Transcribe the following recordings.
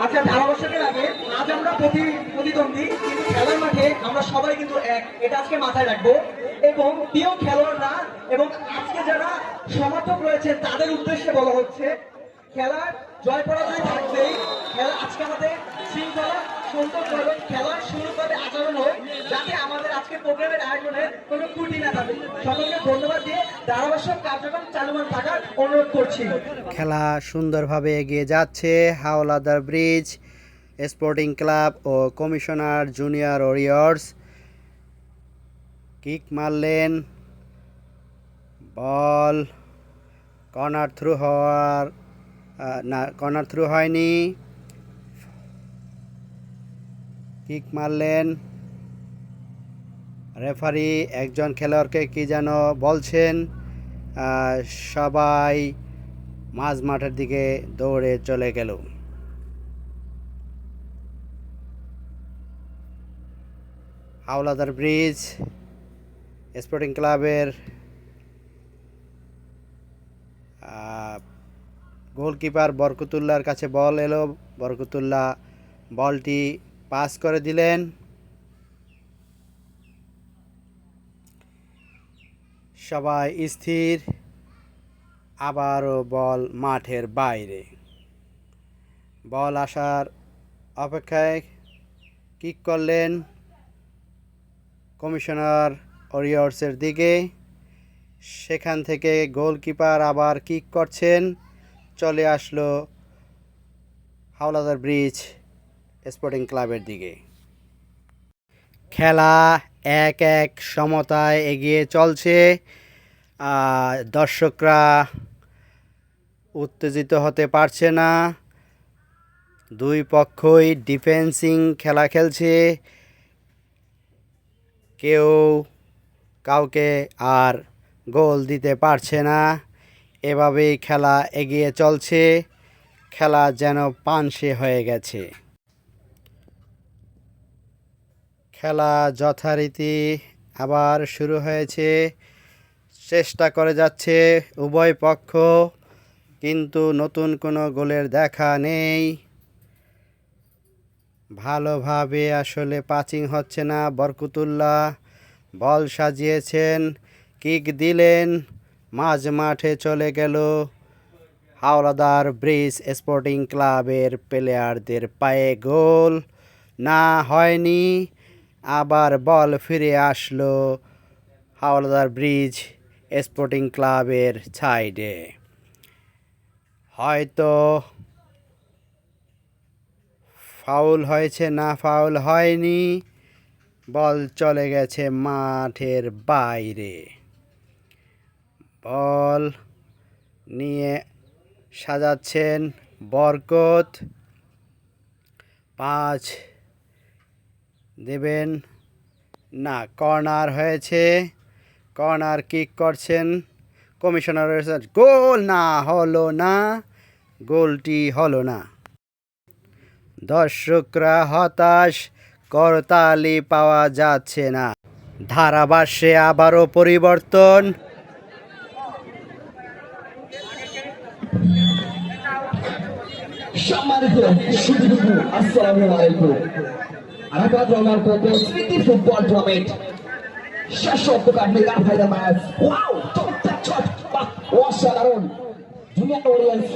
আচ্ছা, ধারাভাষ্যকের আগে আজ আমরা প্রতিদ্বন্দ্বী, কিন্তু খেলার মাঠে আমরা সবাই কিন্তু এক, এটা আজকে মাথায় রাখবো। এবং প্রিয় খেলোয়াড়রা এবং আজকে যারা সমর্থক রয়েছে তাদের উদ্দেশ্যে বলা হচ্ছে, খেলার জয় পরাজয় থাকবেই। খেলা আজকে আমাদের শৃঙ্খলা সুন্দরভাবে খেলার সুন্দরভাবে আচরণ হয়, যাতে আমাদের আজকে প্রোগ্রামের আয়োজনে কোনো ত্রুটি না থাকে। সকলকে ধন্যবাদ দিয়ে ধারাভাষ্যক কার্যক্রম চালুমান থাকার অনুরোধ করছি। খেলা সুন্দরভাবে এগিয়ে যাচ্ছে। হাওলাদার ব্রিজ স্পোর্টিং ক্লাব ও কমিশনার জুনিয়র ওয়ারিয়র্স কিক মারলেন, বল কর্নার থ্রু কর্নার থ্রু হয়নি, কিক মারলেন। রেফারি একজন খেলোয়াড়কে কি যেন বলছেন। সবাই মাঝ মাঠের দিকে দৌড়ে চলে গেল। হাওলাদার ব্রিজ স্পোর্টিং ক্লাবের গোলকিপার বরকতুল্লাহর কাছে বল এলো। বরকতুল্লাহ বলটি পাস করে দিলেন। সবাই স্থির। আবারও বল মাঠের বাইরে। বল আসার অপেক্ষায় কিক করলেন কমিশনার ওয়ারিয়র্সের দিকে। সেখান থেকে গোলকিপার আবার কিক করছেন। চলে আসলো হাওলাদার ব্রিজ স্পোর্টিং ক্লাবের দিকে। খেলা 1-1 সমতায় এগিয়ে চলছে। দর্শকরা উত্তেজিত হতে পারছে না। দুই পক্ষই ডিফেন্সিং খেলা খেলছে। কেউ কাউকে আর গোল দিতে পারছে না। এভাবেই খেলা এগিয়ে চলছে। খেলা যেন পানসে হয়ে গেছে। খেলা যথারীতি আবার শুরু হয়েছে। চেষ্টা করে যাচ্ছে উভয় পক্ষ, কিন্তু নতুন কোনো গোলের দেখা নেই। ভালোভাবে আসলে পাচিং হচ্ছে না। বরকতুল্লাহ বল সাজিয়েছেন, কিক দিলেন, মাঝ মাঠে চলে গেল। হাওলাদার ব্রিজ স্পোর্টিং ক্লাবের প্লেয়ারদের পায়ে গোল না, হয়নি। আবার বল ফিরে আসলো হাওলাদার ব্রিজ স্পোর্টিং ক্লাবের সাইডে। হয়তো ফাউল হয়েছে, না ফাউল হয়নি। বল চলে গেছে মাঠের বাইরে। বল নিয়ে সাজাচ্ছেন বরকত। পাঁচ দেবেন না, কর্নার হয়েছে। কর্নার কিক করছেন কমিশনার। গোল না, হলো না, গোলটি হলো না। দর্শকরা হতাশ, করতালি পাওয়া যাচ্ছে না। ধারাভাষ্যে আবারও পরিবর্তন। সম্মানিত সুধীবৃন্দু, আসসালামু আলাইকুম। আরাফাত রহমান কোচের স্মৃতি ফুটবল টুর্নামেন্ট শেষ অন্তকার মেগা ফাইনাল ম্যাচ। ওয়াও, চমৎকার শট, বাহ, অসাধারণ। জুনিয়র ওয়ারিয়র্স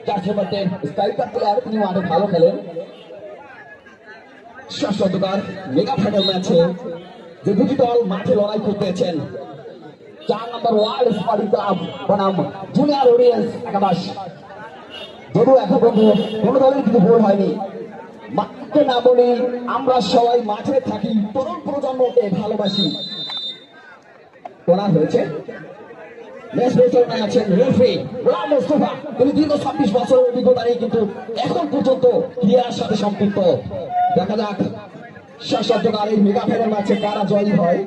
যার সেবাতে স্ট্রাইকার প্লেয়ার, তিনি মাঠে ভালো খেলেন। শেষ অন্তকার মেগা ফাইনাল ম্যাচে যে দুটি দল মাঠে লড়াই করতেছেন, 4 নম্বর ওয়ার্ল্ড স্পোর্টিং ক্লাব বনাম জুনিয়র ওয়ারিয়র্স একাদশ। যদিও এখন পর্যন্ত কোনো দলের কিন্তু গোল হয়নি। মাঠে না বলি, আমরা সবাই মাঠে থাকি, তরুণ প্রজন্মকে ভালোবাসি। করা হয়েছে ম্যাচ পরিচালনায় আছেন রেফারি গোলাম মোস্তফা। তিনি দীর্ঘ 26 বছরের অভিজ্ঞতা নিয়ে কিন্তু এখন পর্যন্ত ক্রীড়ার সাথে সম্পৃক্ত। দেখা যাক শেষ অন্তকার এই মেগা ফাইনাল ম্যাচে কারা জয়ী হয়।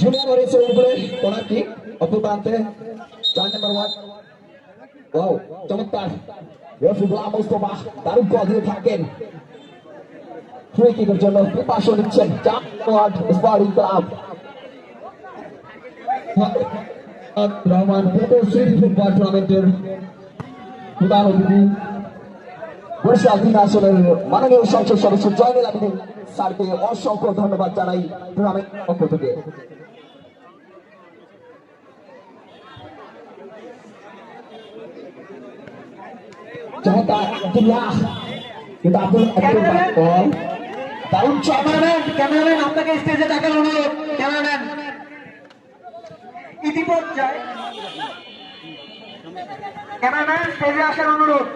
জুনিয়র ওয়ারিয়র্সের উপরে কোনার কিক অপপ্রান্তে 4 নম্বর ওয়ার্ড। ওয়াও, চমৎকার। রেফারি গোলাম মোস্তফা দারুণ গোল দিয়ে থাকেন। ফ্রি কিকের জন্য প্রিপারেশন নিচ্ছেন 4 ward sporting club. Rahman photo স্মৃতি ফুটবল টুর্নামেন্টের প্রধান অতিথি বরিশাল 3 আসনের মাননীয় সংসদ সদস্য জয়নুল আবেদিন স্যারকে অসংখ্য ধন্যবাদ জানাই টুর্নামেন্ট পক্ষ থেকে। চমৎকার আব্দুল্লাহ, কিন্তু আব্দুল্লাহ বল দারুণ চমৎকার। ক্যামেরাম্যান আপনাকে স্টেজে ডাকার অনুরোধ। ক্যামেরাম্যান ইতিপর্যায়ে ক্যামেরাম্যান স্টেজে আসার অনুরোধ।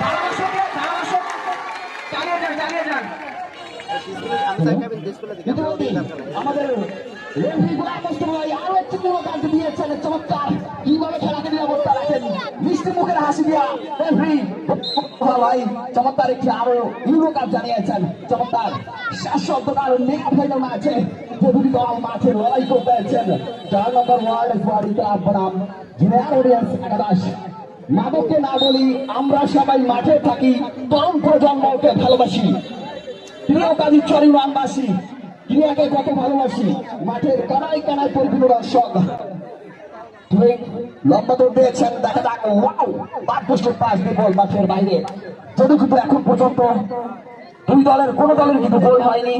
ধারাভাষ্য চালিয়ে যান, চালিয়ে যান। আমাদের রেফারি গোলাম মোস্তফা ভাই আরো একটি পুরো কাজ দিয়েছেন। চমৎকার কিভাবে খেলাকে নিরাপত্তা রাখেন, মিষ্টি মুখের হাসি দিয়া রেফারি ভাই চমৎকার একটি আরো ইউরো কাপ জানিয়েছেন। চমৎকার শাশ্বতকার মেগা ফাইনাল ম্যাচে যে দুটি দল মাঠে লড়াই করতে যাচ্ছেন। 4 নম্বর ওয়ার্ল্ড স্কোয়াড ক্লাব বনাম জুনিয়র অডিয়েন্স একাদশ। মাদককে না বলি, আমরা সবাই মাঠে থাকি, তরুণ প্রজন্মকে ভালোবাসি। প্রিয় কাজী চরি রামবাসী, ক্রিয়াকে কত ভালোবাসি, মাঠের কানায় কানায় পরিপূর্ণ দর্শক। লম্বা দৌড় দিয়েছেন, দেখা যাক। ওয়াও, বাদ পোস্টের পাশ দিয়ে বল মাঠের বাইরে। যদি কিন্তু এখন পর্যন্ত দুই দলের কোন দলের কিন্তু গোল হয়নি।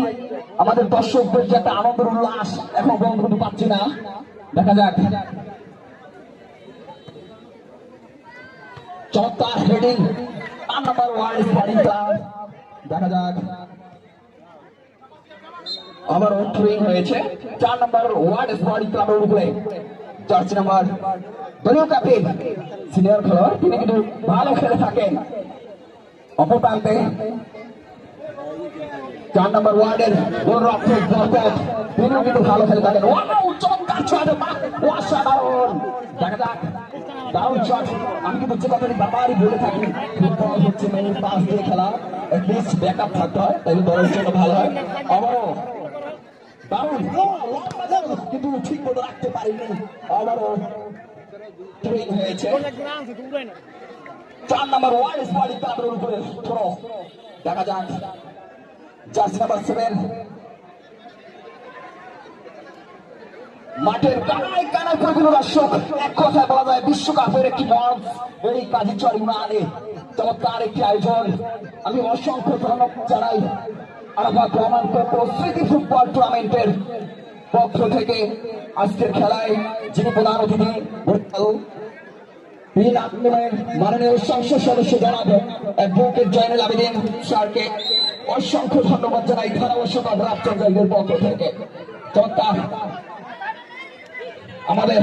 আমাদের দর্শকদের যে একটা আনন্দের উল্লাস এখন পর্যন্ত কিন্তু পাচ্ছি না। দেখা যাক। চমৎকার হেডিং 4 নম্বর ওয়ার্ল্ড স্পোর্টিং ক্লাব। দেখা যাক আবার থ্রোইং হয়েছে 4 নম্বর ওয়ার্ল্ড স্পোর্টিং ক্লাবের উপরে। জার্সি নাম্বার দলীয় ক্যাপ্টেন সিনিয়র খেলোয়াড়, তিনি কিন্তু ভালো খেলে থাকেন। অপর প্রান্তে 4 নম্বর ওয়ার্ডের গোলরক্ষক বরকত, তিনিও কিন্তু ভালো খেলে থাকেন। চমৎকার শট, অসাধারণ। দেখা যাক, দারুণ শট। আমি কিন্তু যে কথাটি বারবারই বলে থাকি, ফুটবল হচ্ছে মেন পাস দিয়ে খেলা, এটলিস্ট ব্যাকআপ থাকতে হয়, তাই দলের জন্য ভালো হয়। আবারও দারুণ, কিন্তু ঠিক মতো রাখতে পারিনি। আবারও থ্রোইং হয়েছে 4 নম্বর ওয়ার্ল্ড স্পোর্টিং ক্লাবের উপরে থ্রো। দেখা যাক জার্সি নাম্বার 7 মাঠের কানায় কানায় পরিপূর্ণ দর্শক। এক কথায় বলা যায় বিশ্বকাপের একটি মঞ্চ এই কাজী চরি উনানে। চমৎকার একটি আয়োজন। আমি অসংখ্য ধন্যবাদ জানাই আরাফাত রহমান স্মৃতি ফুটবল টুর্নামেন্টের পক্ষ থেকে। আজকের খেলায় যিনি প্রধান অতিথি মাননীয় সংসদ সদস্য জনাব অ্যাডভোকেট জয়নুল আবেদিন স্যারকে অসংখ্য ধন্যবাদ জানাই ধারাভাষ্যকার রাজচন্দ্রের পক্ষ থেকে। চমৎকার আমাদের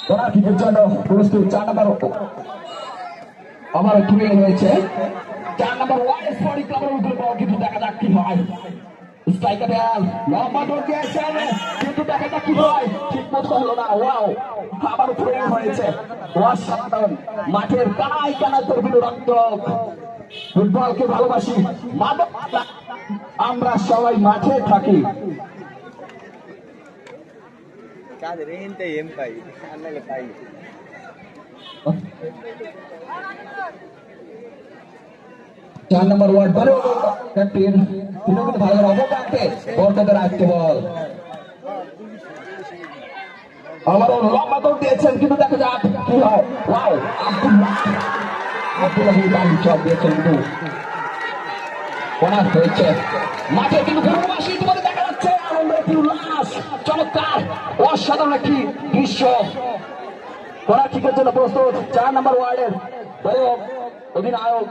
কর্নার জন্য প্রস্তুত 4 নম্বর আমার টুইং হয়েছে 4 নম্বর ওয়ার্ল্ড স্পোর্টিং ক্লাবের উপরে বল, কিন্তু দেখা যাক কি হয়। স্ট্রাইকার লম্বা দৌড় দিয়েছেন, কিন্তু দেখা যাক কি হয়, ঠিক মতো হলো না। ওয়াও, আবার টুইং হয়েছে। অসাধারণ, মাঠের কানায় কানায় তরবির রক্ষক। ফুটবলকে ভালোবাসি, মাদক আমরা সবাই মাঠে থাকি। চার নম্বর ওয়ার্ড বলে ক্যাপ্টেন, তিনি কিন্তু ভালো অবকাশে বর্তমানে রাখতে বল। আবারও লম্বা দৌড় দিয়েছেন, কিন্তু দেখা যাক কি হয়। ওয়াও, আব্দুল্লাহ দারুণ শট দিয়েছেন, কিন্তু কর্নার হয়েছে। মাঠে কিন্তু পূর্ববাসী তোমাদের দেখা যাচ্ছে আনন্দের একটি উল্লাস। চমৎকার অসাধারণ একটি দৃশ্য। কর্নার কিকের জন্য প্রস্তুত 4 নম্বর ওয়ার্ডের অধিনায়ক।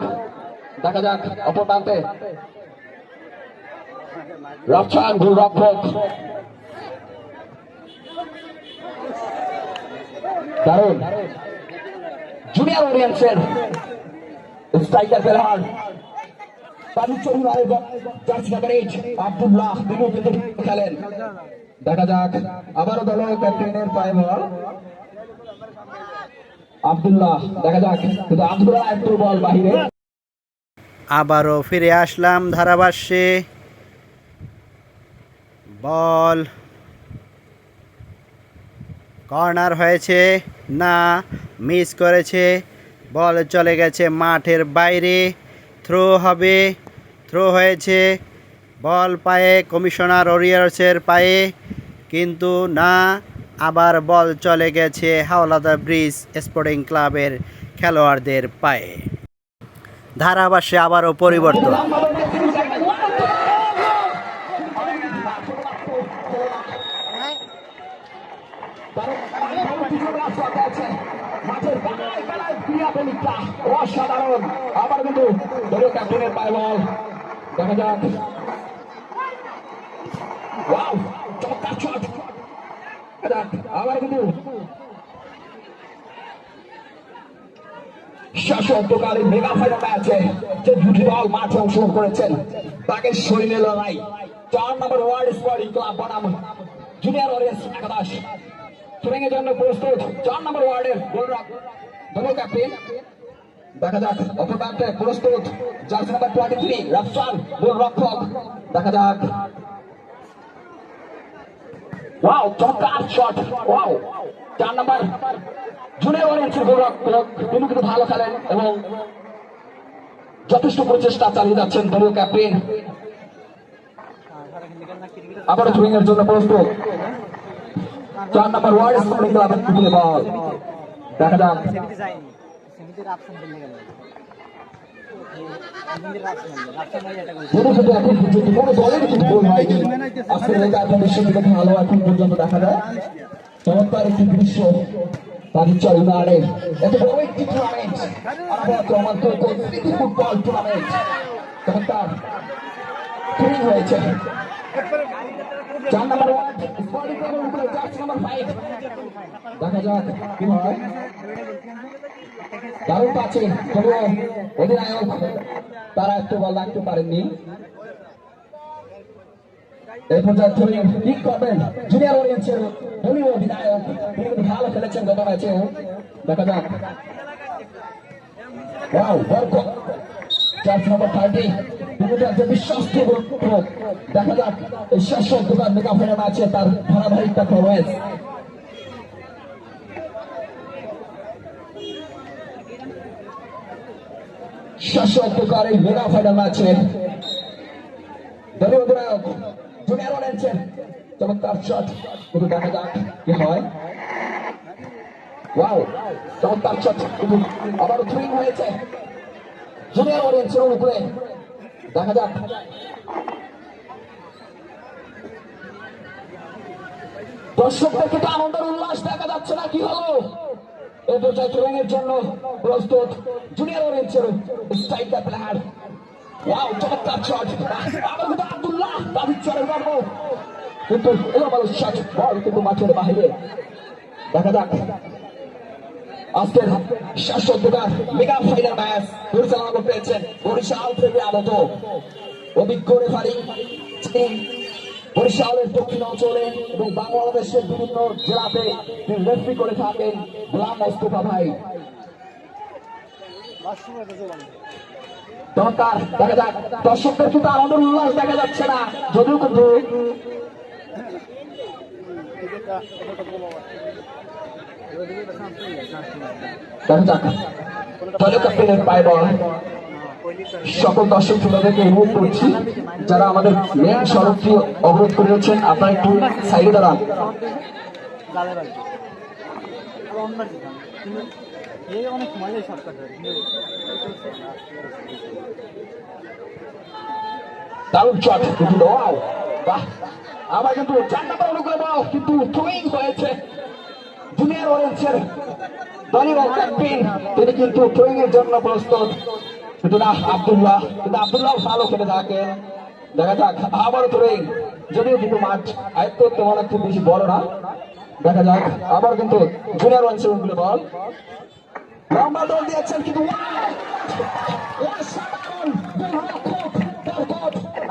দেখা যাক অপর প্রান্তে রাফসান গোলরক্ষক। দারুণ জুনিয়র অডিয়েন্সের স্ট্রাইকার খেলোয়াড় আব্দুল্লাহ খেলেন। দেখা যাক আবারও দল ক্যাপ্টেনের পায়ে বল। আব্দুল্লাহ, দেখা যাক, কিন্তু আব্দুল্লাহ একটু বল বাহিরে। আবারও ফিরে আসলাম ধারাভাষ্যে। বল কর্নার হয়েছে না, মিস করেছে। বল চলে গেছে মাঠের বাইরে। থ্রো হবে, থ্রো হয়েছে, বল পায়ে কমিশনার ওরিয়ার্সের পায়ে, কিন্তু না, আবার বল চলে গেছে হাওলাদার ব্রিজ স্পোর্টিং ক্লাবের খেলোয়াড়দের পায়ে। ধারাভাষ্যে আবারও পরিবর্তন। অসাধারণ, আবার কিন্তু দলীয় ক্যাপ্টেনের পায়ে বল, দেখা যাক। ওয়াও, চমৎকার শট, আবার কিন্তু শাসককারী মেগা ফাইনাল ম্যাচে যে দুটি দল মাঠে অংশগ্রহণ করেছেন তাকে শরীরে লড়াই। 4 নম্বর ওয়ার্ল্ড স্পোর্টিং ক্লাব বনাম জুনিয়র ওরিয়েন্স একাদশ ট্রেনিং এর জন্য প্রস্তুত। 4 নম্বর ওয়ার্ডের গোলরক্ষক দলীয় ক্যাপ্টেন, দেখা যাক অপর প্রান্তে প্রস্তুত জার্সি নাম্বার 23 রাফসান গোলরক্ষক, দেখা যাক। ওয়াও, চমৎকার শট, ওয়াও। 4 নম্বর জুনিয়র ওরিয়েন্সের গোলরক্ষক, তিনি কিন্তু ভালো খেলেন এবং যথেষ্ট প্রচেষ্টা চালিয়ে যাচ্ছেন দলীয় ক্যাপ্টেন। আবারও থ্রোয়িং এর জন্য প্রস্তুত 4 নম্বর ওয়ার্ল্ড স্পোর্টিং ক্লাবের ফুটবল বল, দেখা যাক। কোনো দলের কিন্তু গোল হয়নি আজকের ভালো এখন পর্যন্ত দেখা যায়। চমৎকার একটি দৃশ্য তারিচার ইউনারে এত বড় একটি টুর্নামেন্ট, ফুটবল টুর্নামেন্ট, চমৎকার ট্রেনিং হয়েছে। 4 নম্বর ওয়ার্ড স্পোর্টিং ক্লাবের উপরে জার্সি নাম্বার 5, দেখা যাক কি হয়। দারুণ পাচ্ছে তবুও অধিনায়ক তারা একটু বল রাখতে পারেননি। এই পর্যায়ে থ্রোয়িং কিক করবেন জুনিয়র ওরিয়েন্সের দলীয় অধিনায়ক, তিনি কিন্তু ভালো খেলেছেন গত ম্যাচেও, দেখা যাক। ওয়াও, বরকত জার্সি নাম্বার 30, তিনি তো একজন বিশ্বস্ত গোলরক্ষক, দেখা যাক এই শাসক দোকান মেগা ফাইনাল ম্যাচে তার ধারাবাহিক পারফরম্যান্স। শাসককার এই মেগা ফাইনাল ম্যাচে দলীয় অধিনায়ক জুনিয়র ওরিয়েন্সের চমৎকার শট, কিন্তু দেখা যাক কি হয়। ওয়াও, চমৎকার শট, কিন্তু আবারও থ্রোয়িং হয়েছে জুনিয়র ওরিয়েন্সের উপরে, দেখা যাক। দর্শকদের কিন্তু আনন্দের উল্লাস দেখা যাচ্ছে না, কি হলো? এই পর্যায়ে থ্রোয়িং এর জন্য প্রস্তুত জুনিয়র ওরিয়েন্সের স্ট্রাইকার প্লেয়ার। ওয়াও, চমৎকার শট, আবার কিন্তু আব্দুল্লাহ দাবির চড়ে গর্ব, কিন্তু এলোমেলো শট, বল কিন্তু মাঠের বাইরে, দেখা যাক। আজকের শাসক দোকান মেগা ফাইনাল ম্যাচ পরিচালনা করতে পেরেছেন বরিশাল থেকে আগত অভিজ্ঞ রেফারি, বরিশালের দক্ষিণ অঞ্চলে এবং বাংলাদেশের বিভিন্ন জেলাতে তিনি রেফারি করে থাকেন গোলাম মোস্তফা ভাই। চমৎকার, দেখা যাক। দর্শকদের কিন্তু আনন্দের উল্লাস দেখা যাচ্ছে না, যদিও কিন্তু দেখা যাক দলীয় ক্যাপ্টেনের পায়ে বল। সকল দর্শক শ্রোতাদেরকে অনুরোধ করছি যারা আমাদের মেন সড়কটি অবরোধ করে রয়েছেন, আপনারা একটু সাইডে দাঁড়ান। দারুণ শট, কিন্তু বাহ, আবার কিন্তু 4 নম্বর অনুগ্রহ বল, কিন্তু থ্রোয়িং হয়েছে জুনিয়র ওরিয়েন্সের দলীয় ক্যাপ্টেন, তিনি কিন্তু থ্রোয়িং এর জন্য প্রস্তুত, কিন্তু না আব্দুল্লাহ, কিন্তু আব্দুল্লাহ ভালো খেলে থাকেন, দেখা যাক। আবারও থ্রোয়িং, যদিও কিন্তু মাঠ আয়ত্ত তেমন একটু বেশি বড় না, দেখা যাক। আবার কিন্তু জুনিয়র ওরিয়েন্সের অনুগ্রহ বল, লম্বা দল দিয়েছেন, কিন্তু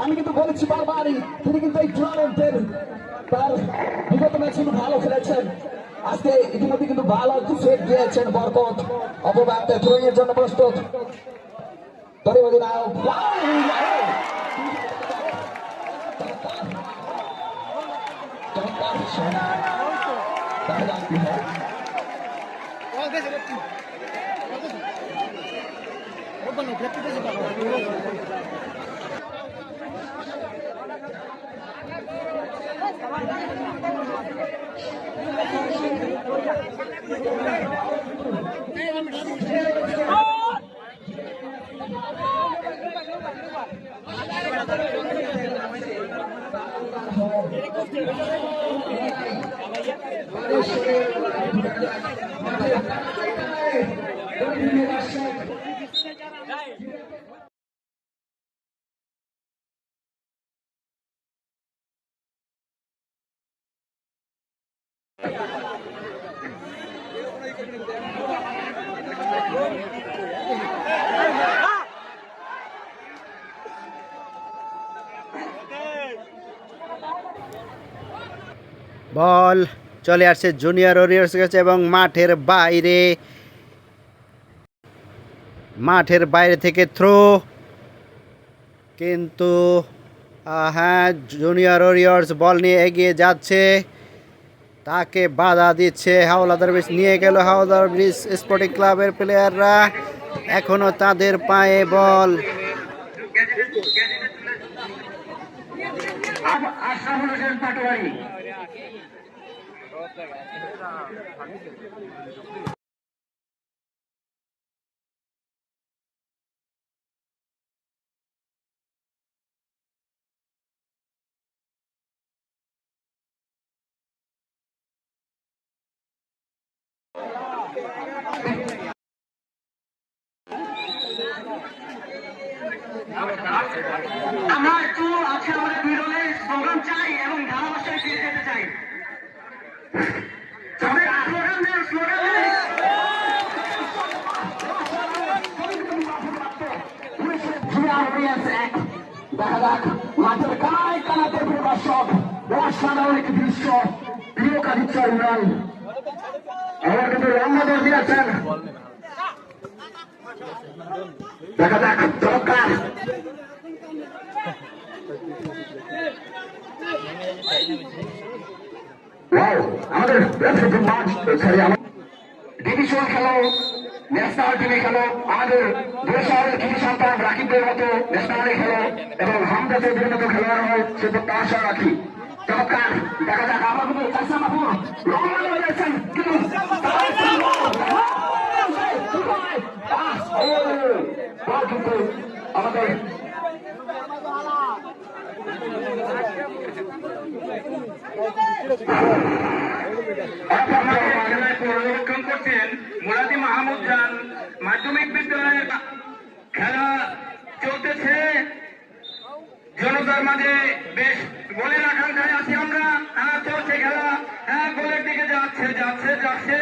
আমি কিন্তু বলেছি বারবারই তিনি কিন্তু এই টুর্নামেন্টের তার বিগত ম্যাচে কিন্তু ভালো খেলেছেন, আজকে ইতিমধ্যে কিন্তু ভালো একটি সেট দিয়েছেন বরকত। অপরান্তে থ্রোয়িং এর জন্য প্রস্তুত দলীয় অধিনায়ক, বল চলে আসছে জুনিয়র ওরিয়ার্স কাছে এবং মাঠের বাইরে থেকে থ্রো, কিন্তু হ্যাঁ, জুনিয়র ওরিয়ার্স বল নিয়ে এগিয়ে যাচ্ছে, তাকে বাধা দিচ্ছে হাওলাদার ব্রিজ। নিয়ে গেল হাওলাদার ব্রিজ স্পোর্টিং ক্লাবের প্লেয়াররা, এখনো তাদের পায়ে বল। আমরা একটু আজকে আমাদের দুই দলের স্লোগান চাই এবং ধারাভাষ্যে ফিরে যেতে চাই। সবাই স্লোগান দেন, স্লোগান দেন। দেখা যাক মাঠের কানায় কানাতে দর্শক, অসাধারণ একটি দৃশ্য। প্রিয় কাদিচ্ছা ইমরান আমার কিন্তু লম্বা দৌড় দিয়েছেন। দেখা যাক, চমৎকার। আমাদের ডিভিশন খেলো, ন্যাশনাল টিমে খেলো, আমাদের দুই শহরের কৃষি সন্তান রাকিবদের মতো ন্যাশনালে খেলো এবং হামদা চৌধুরীর মতো খেলোয়াড় হয় সে প্রত্যাশা রাখি। চমৎকার, দেখা যাক। আমরা কিন্তু কিন্তু আমাদের পর্যবেক্ষণ করছেন মুরাদি মাহমুদ খান মাধ্যমিক বিদ্যালয়ের খেলা চলতেছে। জনতার মাঝে বেশ গোলের আকাঙ্ক্ষায় আছি আমরা। চলছে খেলা, গোলের দিকে যাচ্ছে যাচ্ছে যাচ্ছে।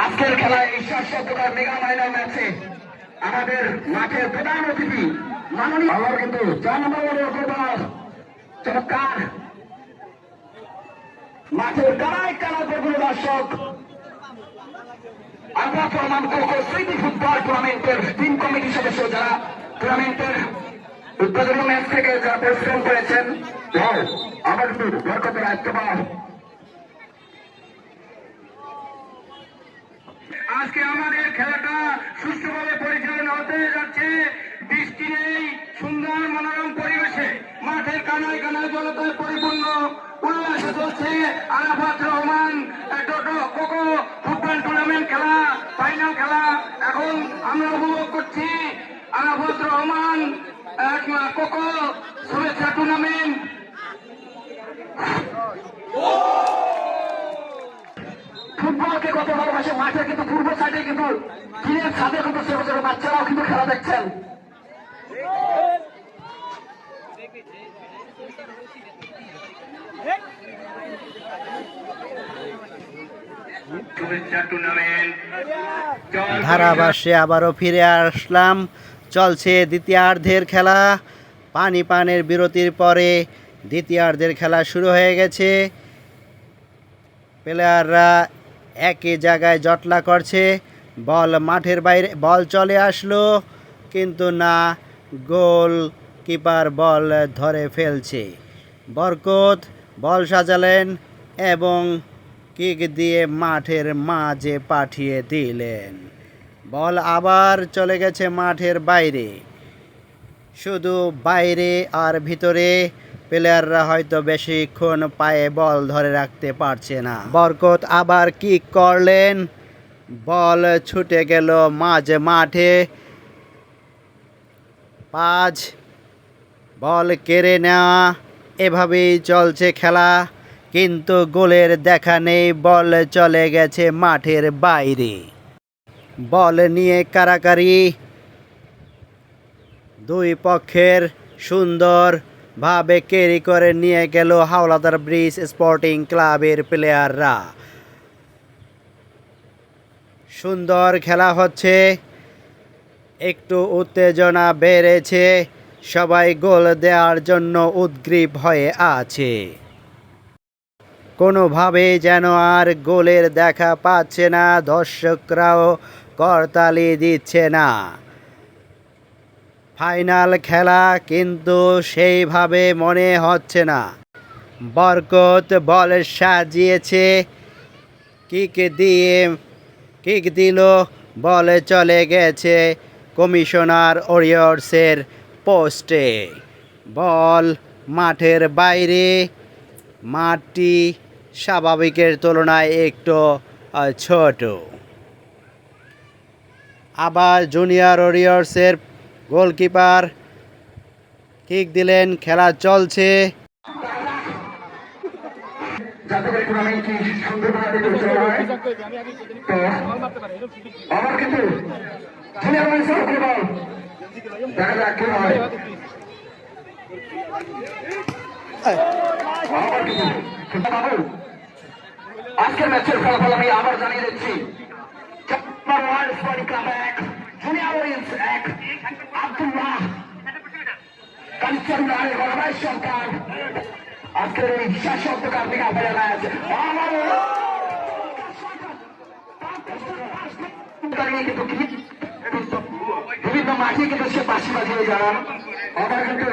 আজকের খেলায় ঈশ্বর সত্যকার মেগা মাইনার ম্যাচে আমাদের মাঠের প্রধান অতিথি মাননীয় কিন্তু 4 নম্বর চমৎকার মাঠের কানায় কানা প্রভু দর্শক। আমরা প্রমাণ করবো স্মৃতি ফুটবল টুর্নামেন্টের টিম কমিটির সদস্য যারা টুর্নামেন্টের উদ্বোধনী ম্যাচ থেকে যারা পরিশ্রম করেছেন। আমার কিন্তু বরকতের আয়ত্তবাদ আজকে আমাদের খেলাটা সুষ্ঠুভাবে পরিচালনা হতে যাচ্ছে। বৃষ্টি নেই, সুন্দর মনোরম পরিবেশে মাঠের কানায় কানায় জনতায় পরিপূর্ণ উল্লাসে চলছে Arafat Rahman cocoa football tournament খেলা, ফাইনাল খেলা এখন আমরা উপভোগ করছি। আরাফাত রহমান কোকো শুভেচ্ছা টুর্নামেন্ট। ফুটবলকে কত ভালোবাসে। মাঠে কিন্তু পূর্ব সাইডে কিন্তু টিনের ছাদে কিন্তু ছোট ছোট বাচ্চারাও কিন্তু খেলা দেখছেন। ধারাভাষ্যে আবারও ফিরে আসলাম। চলছে দ্বিতীয়ার্ধের খেলা। পানির বিরতির পরে দ্বিতীয়ার্ধের খেলা শুরু হয়ে গেছে। প্লেয়াররা একই জায়গায় জটলা করছে। বল মাঠের বাইরে, বল চলে আসলো কিন্তু না, গোল কিপার বল ধরে ফেলছে। বরকত বল সাজালেন এবং কিক দিয়ে মাঠের মাঝে পাঠিয়ে দিলেন। বল আবার চলে গেছে মাঠের বাইরে। শুধু বাইরে আর ভিতরে প্লেয়াররা হয়তো বেশিক্ষণ পায়ে বল ধরে রাখতে পারছে না। বরকত আবার কিক করলেন, বল ছুটে গেল মাঝ মাঠে। পাঁচ, বল কেড়ে নেওয়া, এভাবেই চলছে খেলা, কিন্তু গোলের দেখা নেই। বল চলে গেছে মাঠের বাইরে। বল নিয়ে কারাকারি, দুই পক্ষের সুন্দরভাবে ক্যারি করে নিয়ে গেল হাওলাদার ব্রিজ স্পোর্টিং ক্লাবের প্লেয়াররা। সুন্দর খেলা হচ্ছে, একটু উত্তেজনা বেড়েছে, সবাই গোল দেওয়ার জন্য উদ্গ্রীব হয়ে আছে। কোনোভাবে যেন আর গোলের দেখা পাচ্ছে না, দর্শকরাও করতালি দিচ্ছে না। ফাইনাল খেলা কিন্তু সেইভাবে মনে হচ্ছে না। বরকত বল সাজিয়েছে, কিক দিল, বল চলে গেছে কমিশনার ওরিয়র্সের পোস্টে। বল মাঠের বাইরে, মাঠটি স্বাভাবিকের তুলনায় একটু ছোট। আবার জুনিয়র ওরিয়র্সের গোলকিপার কিক দিলেন, খেলা চলছে। যাতে করে টুর্নামেন্টটি সুন্দরভাবে পরিচালনা হয়। তো আবার কিন্তু জুনিয়র ওরিয়েন্টস বল, দেখা যাক কি হয়। আবার কিন্তু বাবু, আজকের ম্যাচের ফলাফল আমি আবার জানিয়ে দিচ্ছি। World sporting club 1, junior orients 1। Abdullah কালিচরণের গণবাই সরকার আজকের এই শাসক কার্তিক আপায়া ম্যাচ আমার কিন্তু বিভিন্ন মাঠে কিন্তু সে বাসি বাজিয়ে যান। আবার কিন্তু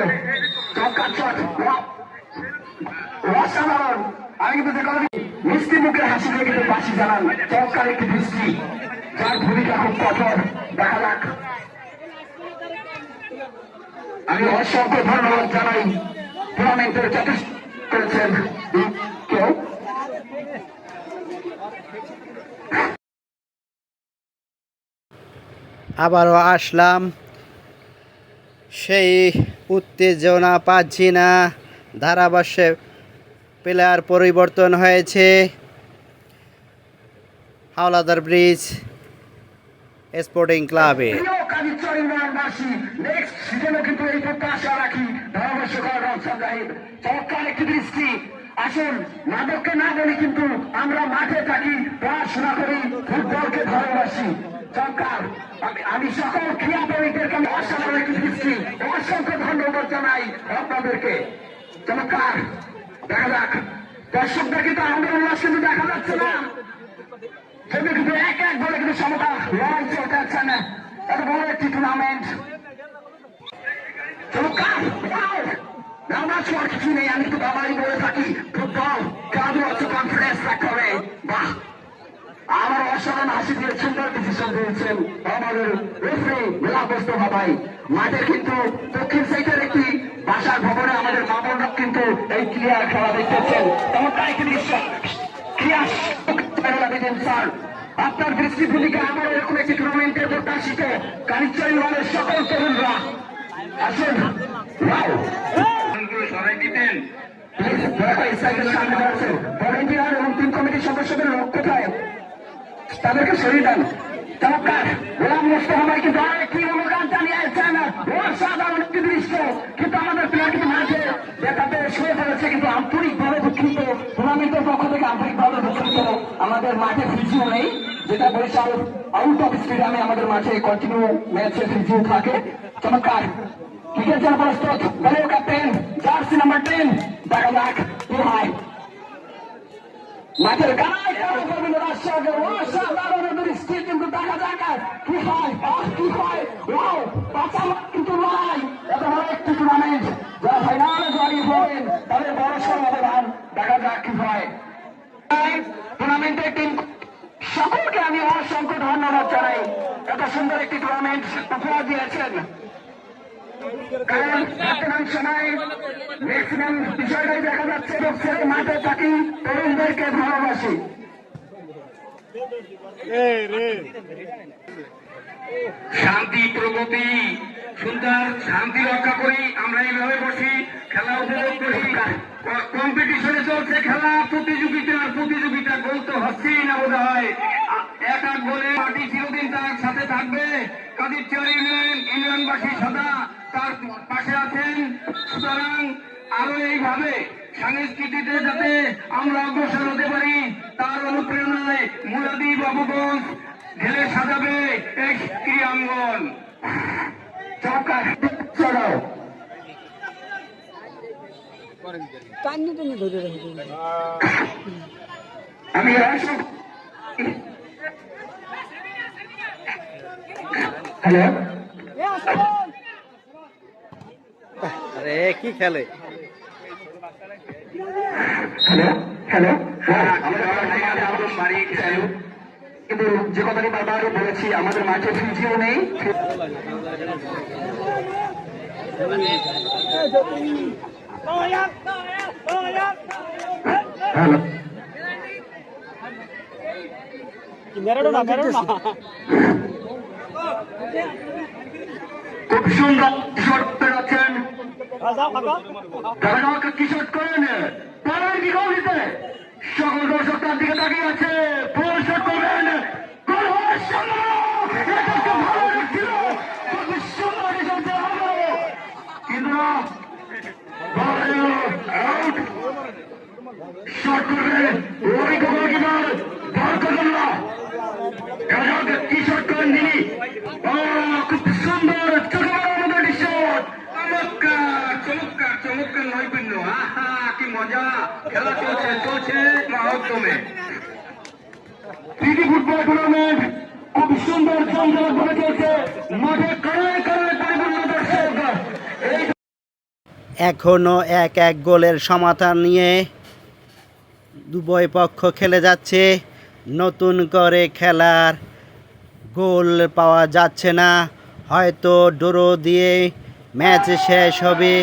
চমকার চট অসাধারণ। আমি কিন্তু দেখলাম মিষ্টি মুখের হাসি দিয়ে কিন্তু বাসি জানান, চমৎকার একটি দৃষ্টি, যার ভূমিকা খুব কঠোর। দেখা যাক। আমি অসংখ্য ধন্যবাদ জানাই টুর্নামেন্টের যথেষ্ট করেছেন কেউ। আবারও আসলাম, সেই উত্তেজনা পাচ্ছি না। ধারাভাষ্যে প্লেয়ার পরিবর্তন হয়েছে হাওলাদার ব্রিজ স্পোর্টিং ক্লাবে। কিন্তু এই প্রত্যাশা রাখি ধারাভাষ্যকার রমসান জাহিদ, চমৎকার একটি দৃষ্টি। আসুন, নাটককে না বলি কিন্তু আমরা মাঠে থাকি, পড়াশোনা করি, ফুটবলকে ভালোবাসি। চমৎকার। আমি সকল ক্রীড়াপ্রেমীদেরকে আমি অসাধারণ একটি দৃষ্টি, অসংখ্য ধন্যবাদ জানাই আপনাদেরকে। চমৎকার। দেখা যাক, দর্শকদের কিন্তু আমাদের উল্লাস কিন্তু দেখা যাচ্ছে না, যদি কিন্তু এক বলে কিন্তু সমতা লড়াই চলতে যাচ্ছে না। এত বড় একটি টুর্নামেন্ট। চমৎকার। আমরা ছোট কিছু নেই, আমি তো বাবাই বলে থাকি, ফুটবল খেলাধুলা হচ্ছে কনফিডেন্স রাখতে হবে। বাহ, আমার অসাধারণ হাসি দিয়ে সুন্দর ডিসিশন দিয়েছেন আমাদের রেফারি মেলাবস্ত বাবাই। মাঠের কিন্তু দক্ষিণ সাইডের একটি বাসার ভবনে আমাদের মামনরা কিন্তু এই ক্লিয়ার খেলা দেখতেছেন। চমৎকার একটি দৃশ্য। ক্রিয়া স্যার, আপনার দৃষ্টি ভূমিকা আমার এরকম একটি টুর্নামেন্টের প্রত্যাশিত কারিচরিওয়ালের সকল তরুণরা আসুন। সবাই দিতেন ভলেন্টিয়ার এবং টিম কমিটির সদস্যদের লোক কোথায়, তাদেরকে সরিয়ে দেন। চমৎকার। গোলাম মোস্তফা কিন্তু কি অনুদান জানিয়েছেন, অসাধারণ একটি দৃশ্য। কিন্তু আমাদের প্লেয়ার কিন্তু মাঠে দেখাতে শুয়ে ফেলেছে, কিন্তু আন্তরিকভাবে দুঃখিত, টুর্নামেন্টের পক্ষ থেকে আন্তরিকভাবে দুঃখিত। আমাদের মাঠে ফিজিও নেই, যেটা বরিশাল আউট অফ স্টেডিয়ামে আমাদের মাঠে কন্টিনিউ ম্যাচে ফিজিও থাকে। চমৎকার। ক্রিকেট জন্য প্রস্তুত দলীয় ক্যাপ্টেন জার্সি নাম্বার 10। দেখা যাক কি হয়। মাঠের গায়ে অসাধারণ দৃষ্টি, কিন্তু দেখা যাক কি হয়। কি হয়, কিন্তু নয়। এত বড় একটি টুর্নামেন্ট, যারা ফাইনালে জয়ী হবেন তাদের বড় সমাধান। দেখা যাক কি হয়। টুর্নামেন্টের টিম সকলকে আমি অসংখ্য ধন্যবাদ জানাই, এত সুন্দর একটি টুর্নামেন্ট উপহার দিয়েছেন। কারণ বর্তমান সময় ম্যাক্সিমাম বিষয়টাই দেখা যাচ্ছে ছেলে মাঠে থাকি তরুণদেরকে ভালোবাসি। শান্তি প্রগতি সুন্দর শান্তি রক্ষা করি, আমরা এইভাবে বসি, খেলা উপভোগ করি। কম্পিটিশনে চলছে খেলা, প্রতিযোগিতা গোল তো হচ্ছেই না বোধ হয়। এক এক গোলে মাটি চিরদিন তার সাথে থাকবে। কাদিরচর ইউনিয়নবাসী সদা তার পাশে আছেন। সুতরাং আরো এইভাবে সংস্কৃতিতে যাতে আমরা অগ্রসর হতে পারি, তার অনুপ্রেরণায় মুরাদি বাবুগঞ্জ ঢেলে সাজাবে এই ক্রীড়াঙ্গন। চড়াও আমি হ্যালো আরে কি খেলে হ্যালো হ্যালো বাড়ি কিন্তু যে কথাটি বারবার বলেছি, আমাদের মাঠে ফিজিও নেই। হ্যালো খুব সুন্দর শট পেয়েছেন, কি শট করেন পারেন কি গোল দিতে? সকল দর্শক তার দিকে তাকিয়ে আছে। ফুল শট করবেন, গোল হওয়ার সম্ভাবনা, এটাকে ভালো লাগছিল, খুব সুন্দর খেলতে হবে কিন্তু না, আউট। শট করবেন ওই গোলকিপার বল করবেন না, কি শট করেন তিনি? খুব সুন্দর চমৎকার শট, চমৎকার চমৎকার নৈপুণ্য। আহা কি মজা, খেলা চলছে মহোত্তমে। প্রীতি ফুটবল টুর্নামেন্ট খুব সুন্দর জমজমাট ভাবে চলছে, মাঠে কানায় কানায় পরিপূর্ণ দর্শক। এখনো এক এক গোলের সমাধান নিয়ে উভয় পক্ষ খেলে যাচ্ছে। নতুন করে খেলার গোল পাওয়া যাচ্ছে না, হয়তো ড্র দিয়ে ম্যাচ শেষ হবে।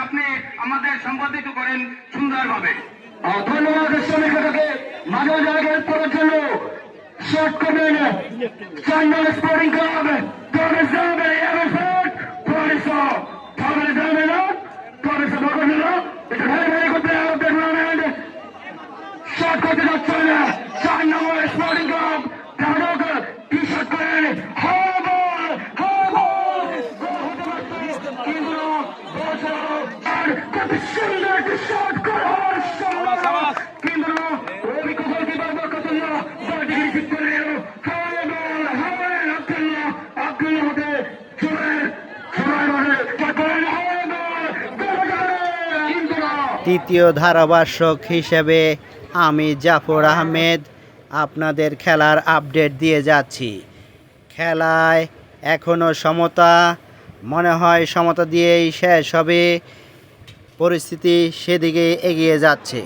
আপনি আমাদের সম্পাদিত করেন সুন্দরভাবে। ধন্যবাদ শ্রমিককে মাঝে জায়গায় করার জন্য। শট করবেন চান্ডাল স্পোর্টিং ক্লাব, শট করতে যাচ্ছেন 4 নম্বর স্পোর্টিং ক্লাব টি শট করেন সুন্দর একটি শট করার কিন্তু গোলকিপার বরকতুল্লাহ বলটি রিসিভ করে নিল। আব্দুল্লাহ হতে তৃতীয় ধারাভাষ্যক হিসেবে আমি জাফর আহমেদ আপনাদের খেলার আপডেট দিয়ে যাচ্ছি। খেলায় এখনও সমতা, মনে হয় সমতা দিয়েই শেষ হবে, পরিস্থিতি সেদিকে এগিয়ে যাচ্ছে।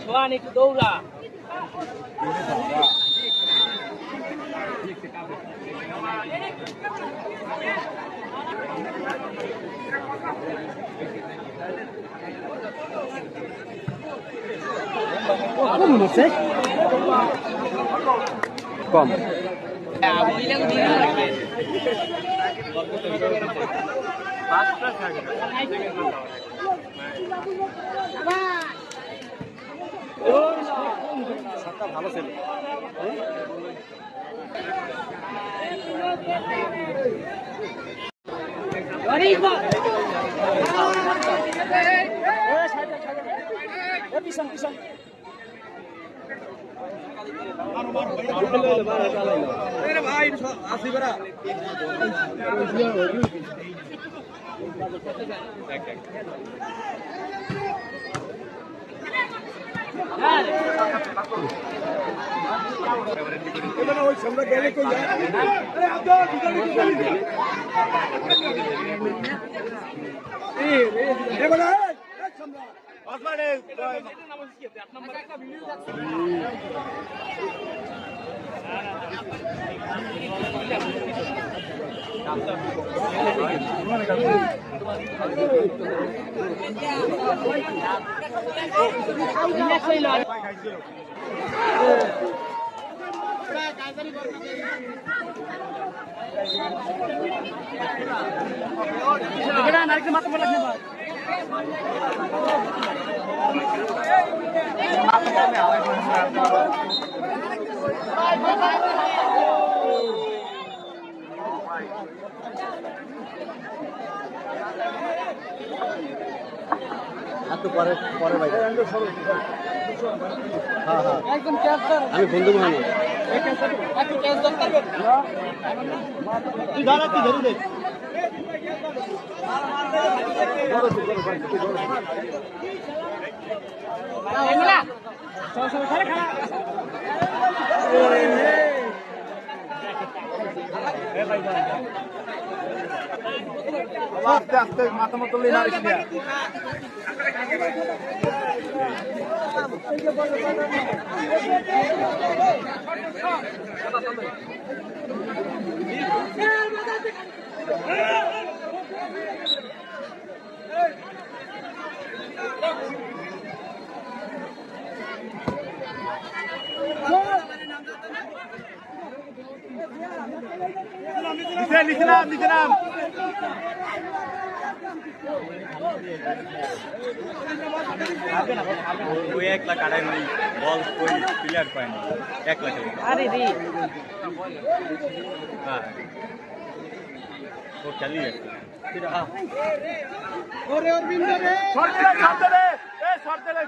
সোহান একটু দৌড়া। কম ভালো ছিল। একটু পরে পরে ভাই হ্যাঁ হ্যাঁ আমি বন্ধু মহানি আস্তে আস্তে মাথা মতো নারিশ দিয়া নিচে নাম ওই 1 লাখ আড়াই নাই বল কোই প্লেয়ার পায় না 1 লাখ আরে রে হ্যাঁ ও চালিয়ে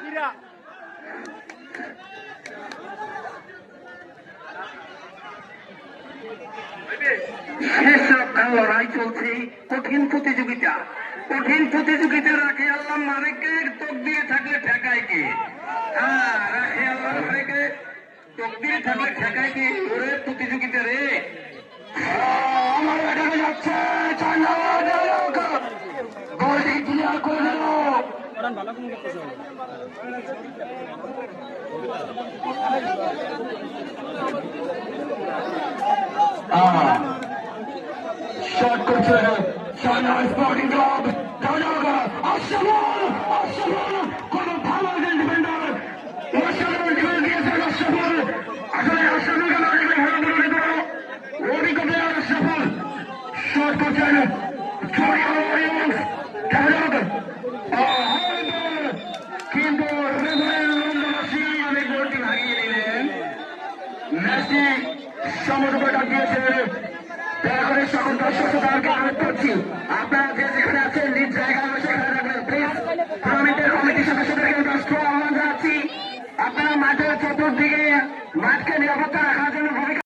ফিরা শেষ লড়াই চলছে কঠিন প্রতিযোগিতা রাখে আল্লাহ মালিকের তকদিরে থাকলে ঠেকায় কে রাখে আল্লাহ মালিকের তকদিরে থাকলে ঠেকায় কে ওরে প্রতিযোগিতা রে আমার এখানে যাচ্ছে গোলটি ক্লিয়ার করে দিল শট করছে স্পোর্টিং ক্লাব কোন ভালো ডিফেন্ডার অসাধারণ ডিফেন্স দিয়েছেন আশরাফুল আসলে আশরাফুল অভিজ্ঞতা আশরাফুল শট করছেন কিন্তু আমি গোলটি ভাগিয়ে দিলেন মেসি সমঝোতা ডাকিয়েছে সকল দর্শক